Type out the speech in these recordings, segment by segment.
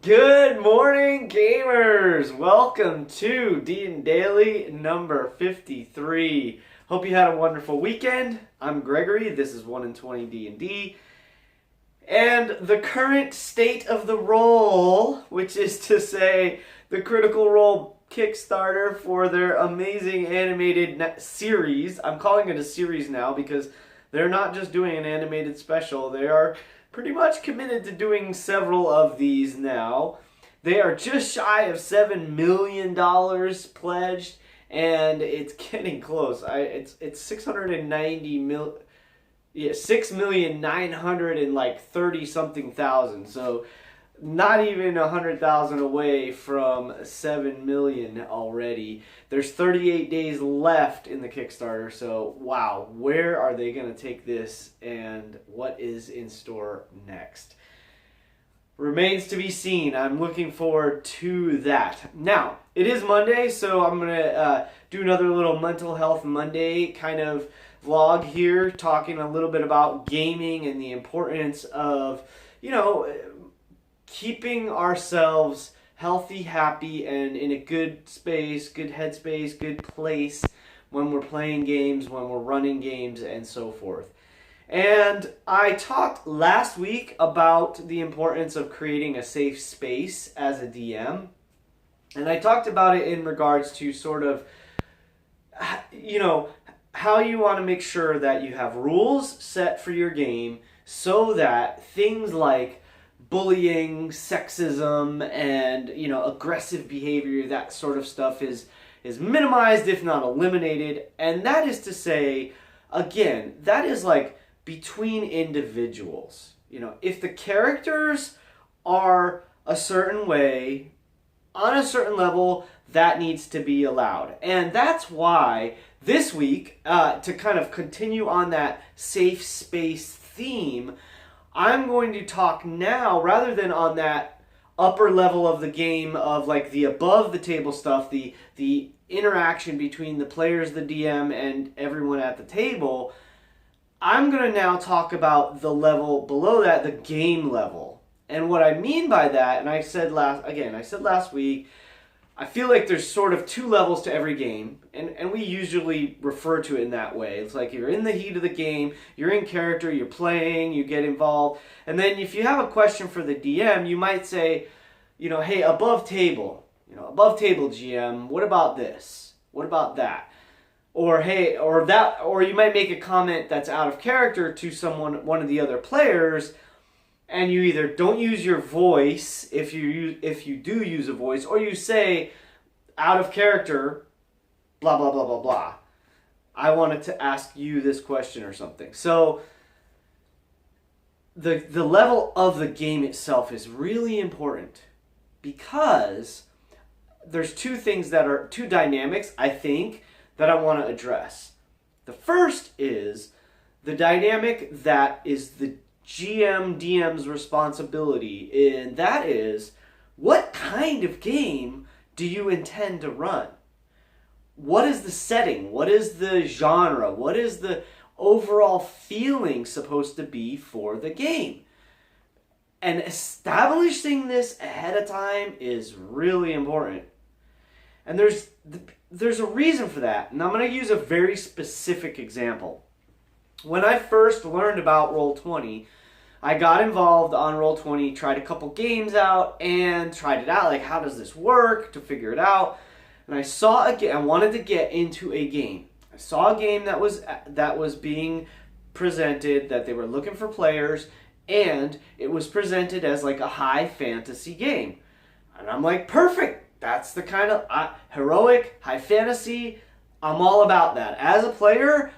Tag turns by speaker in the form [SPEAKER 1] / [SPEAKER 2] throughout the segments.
[SPEAKER 1] Good morning, gamers! Welcome to DnDaily number 53. Hope you had a wonderful weekend. I'm Gregory. This is 1 in 20 D&D. And the current state of the roll, which is to say the Critical Role Kickstarter for their amazing animated series. I'm calling it a series now because they're not just doing an animated special. They are pretty much committed to doing several of these now. They are just shy of $7 million pledged, and it's getting close. It's 690 mil. Yeah, 6,930 something thousand. So not even 100,000 away from 7 million already. There's 38 days left in the Kickstarter, so wow, where are they going to take this and what is in store next? Remains to be seen. I'm looking forward to that. Now, it is Monday, so I'm going to do another little Mental Health Monday kind of vlog here, talking a little bit about gaming and the importance of, keeping ourselves healthy, happy, and in a good space, good headspace, good place when we're playing games, when we're running games, and so forth. And I talked last week about the importance of creating a safe space as a DM. And I talked about it in regards to sort of, how you want to make sure that you have rules set for your game so that things like bullying, sexism, and aggressive behavior, that sort of stuff is minimized, if not eliminated. And that is to say, again, that is like between individuals. If the characters are a certain way, on a certain level, that needs to be allowed. And that's why this week, to kind of continue on that safe space theme, I'm going to talk now, rather than on that upper level of the game of like the above the table stuff, the interaction between the players, the DM, and everyone at the table. I'm going to now talk about the level below that, the game level. And what I mean by that, and I said last week, I feel like there's sort of two levels to every game, and we usually refer to it in that way. It's like you're in the heat of the game, you're in character, you're playing, you get involved, and then if you have a question for the DM, you might say, hey, above table GM, what about this? What about that? Or hey, or you might make a comment that's out of character to one of the other players, and you either don't use your voice if you do use a voice, or you say out of character, blah blah blah blah blah. I wanted to ask you this question or something. So the level of the game itself is really important because there's two dynamics, I think, that I want to address. The first is the dynamic that is the DM's responsibility, and that is, what kind of game do you intend to run? What is the setting? What is the genre? What is the overall feeling supposed to be for the game? And establishing this ahead of time is really important. And there's a reason for that, and I'm going to use a very specific example. When I first learned about Roll20, I got involved on Roll20, tried a couple games out, and tried it out. Like, how does this work? To figure it out. And I wanted to get into a game. I saw a game that was being presented, that they were looking for players, and it was presented as like a high fantasy game. And I'm like, perfect. That's the kind of heroic, high fantasy. I'm all about that. As a player,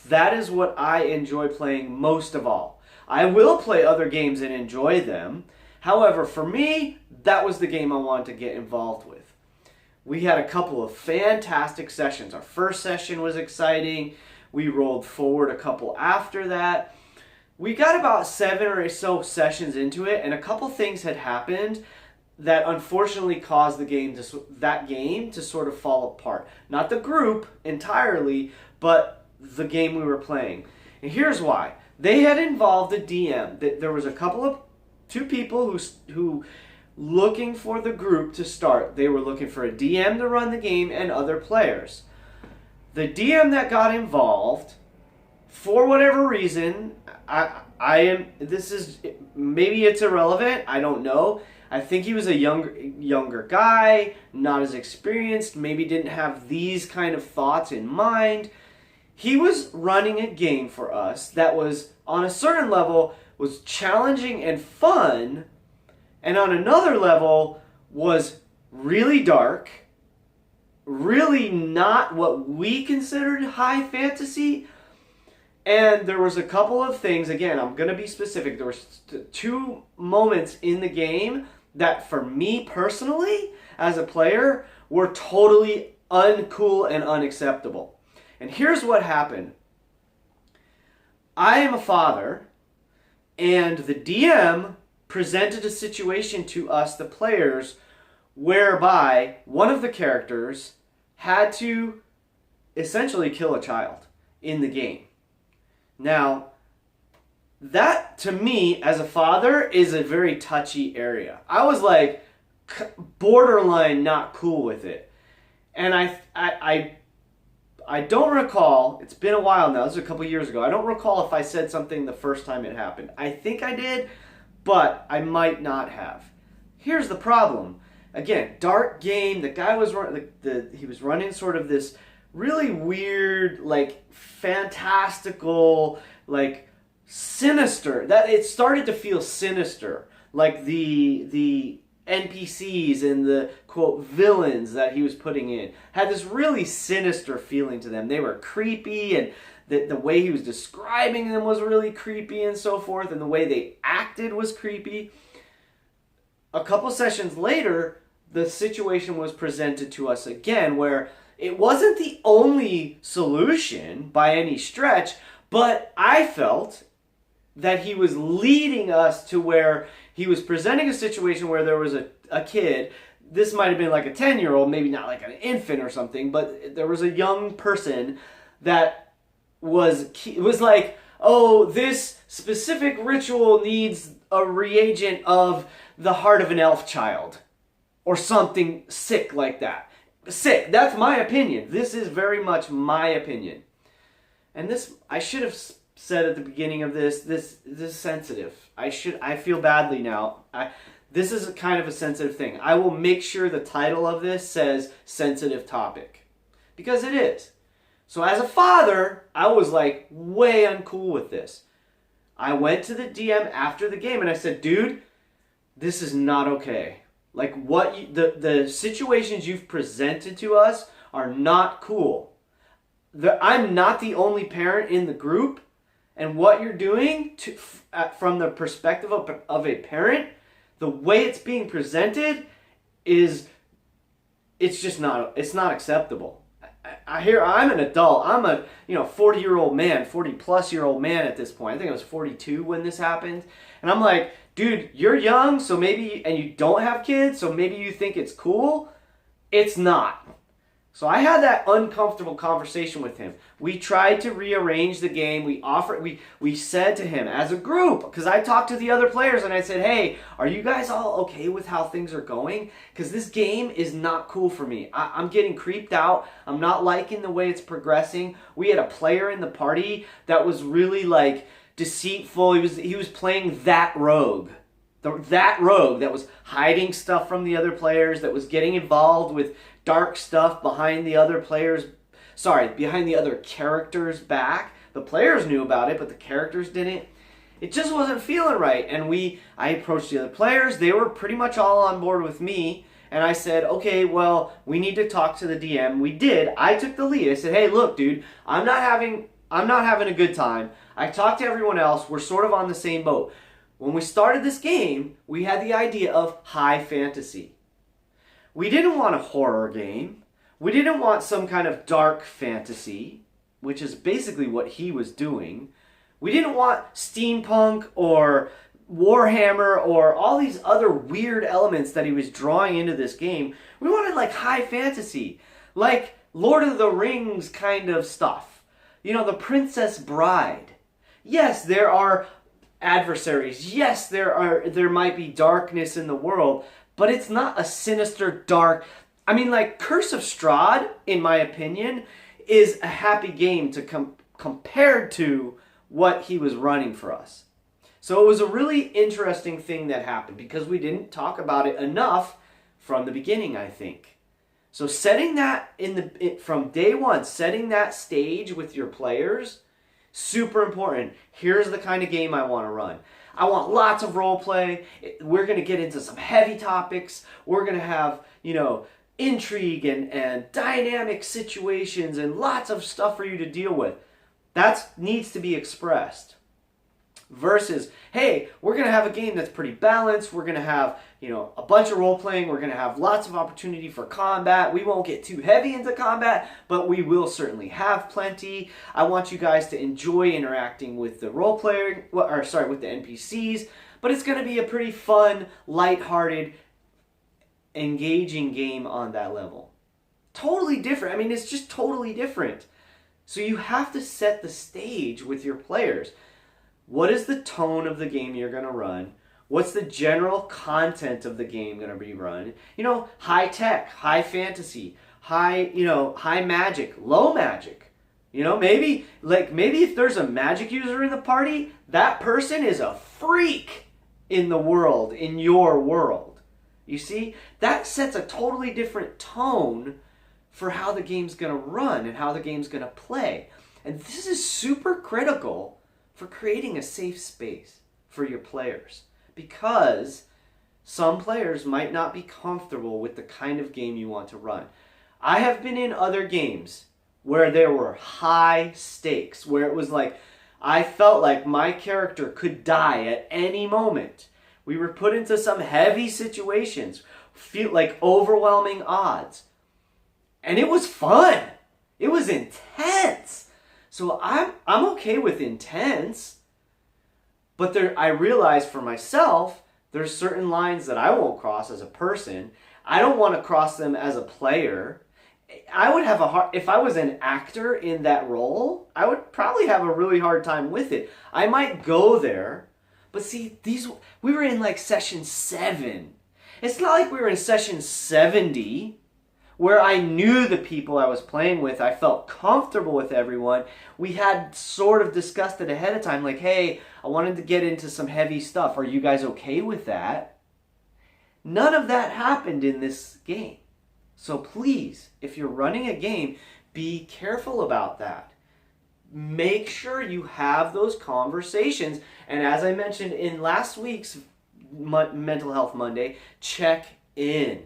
[SPEAKER 1] that is what I enjoy playing most of all. I will play other games and enjoy them. However, for me, that was the game I wanted to get involved with. We had a couple of fantastic sessions. Our first session was exciting. We rolled forward a couple after that. We got about 7 or so sessions into it, and a couple things had happened that unfortunately caused that game to sort of fall apart. Not the group entirely, but the game we were playing. And here's why. They had involved a DM. There was two people who looking for the group to start. They were looking for a DM to run the game and other players. The DM that got involved, for whatever reason, maybe it's irrelevant, I don't know. I think he was a younger guy, not as experienced, maybe didn't have these kind of thoughts in mind. He was running a game for us that was, on a certain level, was challenging and fun, and on another level was really dark, really not what we considered high fantasy. And there was a couple of things, again, I'm going to be specific. There was 2 moments in the game that for me personally, as a player, were totally uncool and unacceptable. And here's what happened. I am a father, and the DM presented a situation to us, the players, whereby one of the characters had to essentially kill a child in the game. Now, that to me as a father is a very touchy area. I was like borderline not cool with it. And I don't recall, it's been a while now, this was a couple years ago, I don't recall if I said something the first time it happened. I think I did, but I might not have. Here's the problem. Again, dark game, the guy was he was running sort of this really weird, like fantastical, like sinister, that it started to feel sinister, like the NPCs and the quote villains that he was putting in had this really sinister feeling to them. They were creepy, and the way he was describing them was really creepy and so forth, and the way they acted was creepy. A couple sessions later, the situation was presented to us again, where it wasn't the only solution by any stretch, but I felt that he was leading us to where he was presenting a situation where there was a kid. This might have been like a 10-year-old, maybe not like an infant or something, but there was a young person that was like, oh, this specific ritual needs a reagent of the heart of an elf child, or something sick like that. Sick, that's my opinion. This is very much my opinion. And this, I should have said at the beginning of this is sensitive. I feel badly now. This is kind of a sensitive thing. I will make sure the title of this says sensitive topic, because it is. So as a father, I was like way uncool with this. I went to the DM after the game and I said, dude, this is not okay. Like the situations you've presented to us are not cool. I'm not the only parent in the group, and what you're doing from the perspective of a parent, the way it's being presented it's not acceptable. I'm an adult. I'm a 40-year-old man, 40-plus-year-old man at this point. I think I was 42 when this happened. And I'm like, dude, you're young, so maybe, and you don't have kids, so maybe you think it's cool. It's not. So I had that uncomfortable conversation with him. We tried to rearrange the game. We said to him as a group, because I talked to the other players and I said, hey, are you guys all okay with how things are going? Because this game is not cool for me. I'm getting creeped out. I'm not liking the way it's progressing. We had a player in the party that was really like deceitful. He was playing that rogue. That rogue that was hiding stuff from the other players, that was getting involved with dark stuff behind the other characters' back. The players knew about it, but the characters didn't. It just wasn't feeling right. And I approached the other players. They were pretty much all on board with me. And I said, okay, well, we need to talk to the DM. We did. I took the lead. I said, hey, look, dude, I'm not having a good time. I talked to everyone else. We're sort of on the same boat. When we started this game, we had the idea of high fantasy. We didn't want a horror game. We didn't want some kind of dark fantasy, which is basically what he was doing. We didn't want steampunk or Warhammer or all these other weird elements that he was drawing into this game. We wanted like high fantasy, like Lord of the Rings kind of stuff. The Princess Bride. Yes, there are adversaries. Yes, there might be darkness in the world, but it's not a sinister, dark... I mean, like, Curse of Strahd, in my opinion, is a happy game to compared to what he was running for us. So it was a really interesting thing that happened because we didn't talk about it enough from the beginning, I think. So setting that from day one, setting that stage with your players, super important. Here's the kind of game I want to run. I want lots of role play. We're going to get into some heavy topics. We're going to have, intrigue and dynamic situations and lots of stuff for you to deal with. That needs to be expressed. Versus, hey, we're going to have a game that's pretty balanced. We're going to have, a bunch of role playing. We're going to have lots of opportunity for combat. We won't get too heavy into combat, but we will certainly have plenty. I want you guys to enjoy interacting with the role player, with the NPCs, but it's going to be a pretty fun, lighthearted, engaging game on that level. Totally different. I mean, it's just totally different. So you have to set the stage with your players. What is the tone of the game you're going to run? What's the general content of the game going to be run? High tech, high fantasy, high magic, low magic. Maybe if there's a magic user in the party, that person is a freak in the world, in your world. You see? That sets a totally different tone for how the game's going to run and how the game's going to play. And this is super critical for creating a safe space for your players, because some players might not be comfortable with the kind of game you want to run. I have been in other games where there were high stakes, where it was like I felt like my character could die at any moment. We were put into some heavy situations, feel like overwhelming odds. And it was fun. It was intense. So I'm okay with intense, but I realize for myself, there's certain lines that I won't cross as a person. I don't want to cross them as a player. I would have if I was an actor in that role, I would probably have a really hard time with it. I might go there, but see, we were in like session 7. It's not like we were in session 70. Where I knew the people I was playing with, I felt comfortable with everyone. We had sort of discussed it ahead of time, like, hey, I wanted to get into some heavy stuff. Are you guys okay with that? None of that happened in this game. So please, if you're running a game, be careful about that. Make sure you have those conversations. And as I mentioned in last week's Mental Health Monday, check in.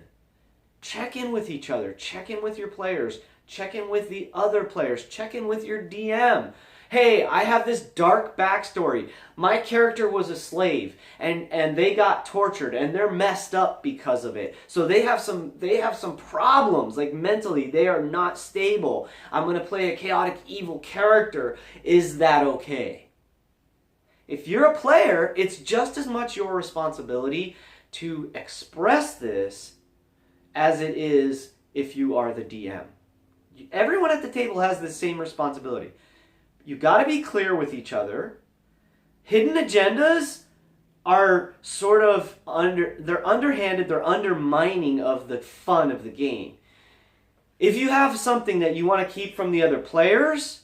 [SPEAKER 1] Check in with each other. Check in with your players. Check in with the other players. Check in with your DM. Hey, I have this dark backstory. My character was a slave and they got tortured and they're messed up because of it. So they have some problems, like mentally they are not stable. I'm going to play a chaotic evil character. Is that okay? If you're a player, it's just as much your responsibility to express this as it is if you are the DM. Everyone at the table has the same responsibility. You got to be clear with each other. Hidden agendas are sort of they're underhanded, they're undermining of the fun of the game. If you have something that you want to keep from the other players,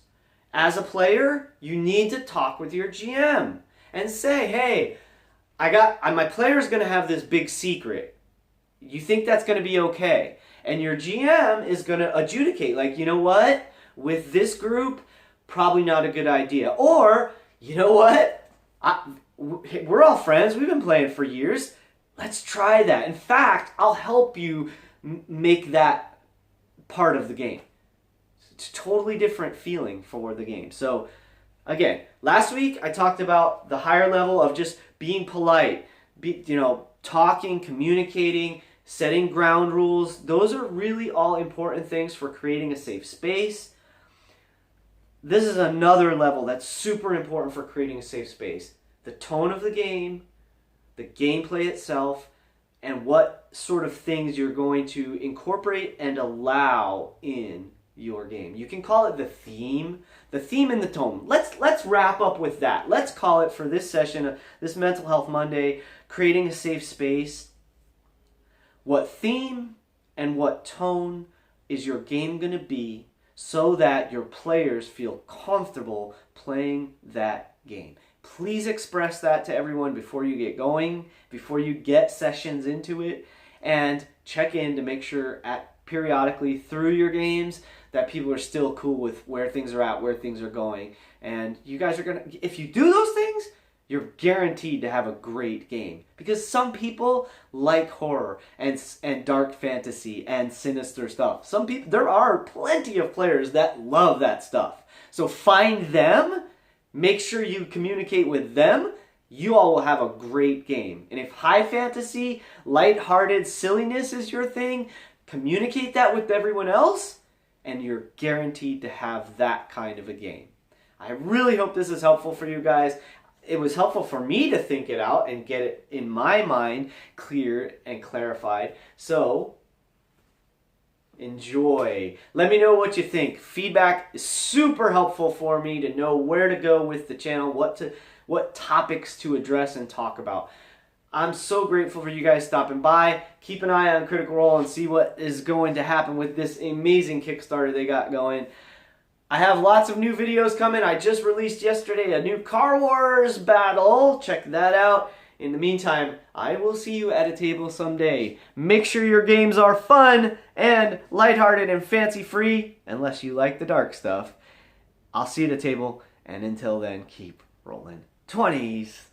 [SPEAKER 1] as a player, you need to talk with your GM and say, hey, my player's going to have this big secret. You think that's going to be okay? And your GM is going to adjudicate, like, you know what? With this group, probably not a good idea. Or, you know what? We're all friends. We've been playing for years. Let's try that. In fact, I'll help you make that part of the game. It's a totally different feeling for the game. So, again, last week I talked about the higher level of just being polite, talking, communicating, setting ground rules. Those are really all important things for creating a safe space. This is another level that's super important for creating a safe space. The tone of the game, the gameplay itself, and what sort of things you're going to incorporate and allow in your game. You can call it the theme and the tone. Let's wrap up with that. Let's call it, for this session, this Mental Health Monday, creating a safe space. what theme and what tone is your game going to be so that your players feel comfortable playing that game. Please express that to everyone before you get going, before you get sessions into it, and check in to make sure periodically through your games that people are still cool with where things are at, where things are going. And you guys are going to, if you do those things, you're guaranteed to have a great game. Because some people like horror and dark fantasy and sinister stuff. There are plenty of players that love that stuff. So find them, make sure you communicate with them, you all will have a great game. And if high fantasy, lighthearted silliness is your thing, communicate that with everyone else, and you're guaranteed to have that kind of a game. I really hope this is helpful for you guys. It was helpful for me to think it out and get it in my mind clear and clarified. So, enjoy. Let me know what you think. Feedback is super helpful for me to know where to go with the channel, what topics to address and talk about. I'm so grateful for you guys stopping by. Keep an eye on Critical Role and see what is going to happen with this amazing Kickstarter they got going. I have lots of new videos coming. I just released yesterday a new Car Wars battle. Check that out. In the meantime, I will see you at a table someday. Make sure your games are fun and lighthearted and fancy-free, unless you like the dark stuff. I'll see you at a table, and until then, keep rolling 20s.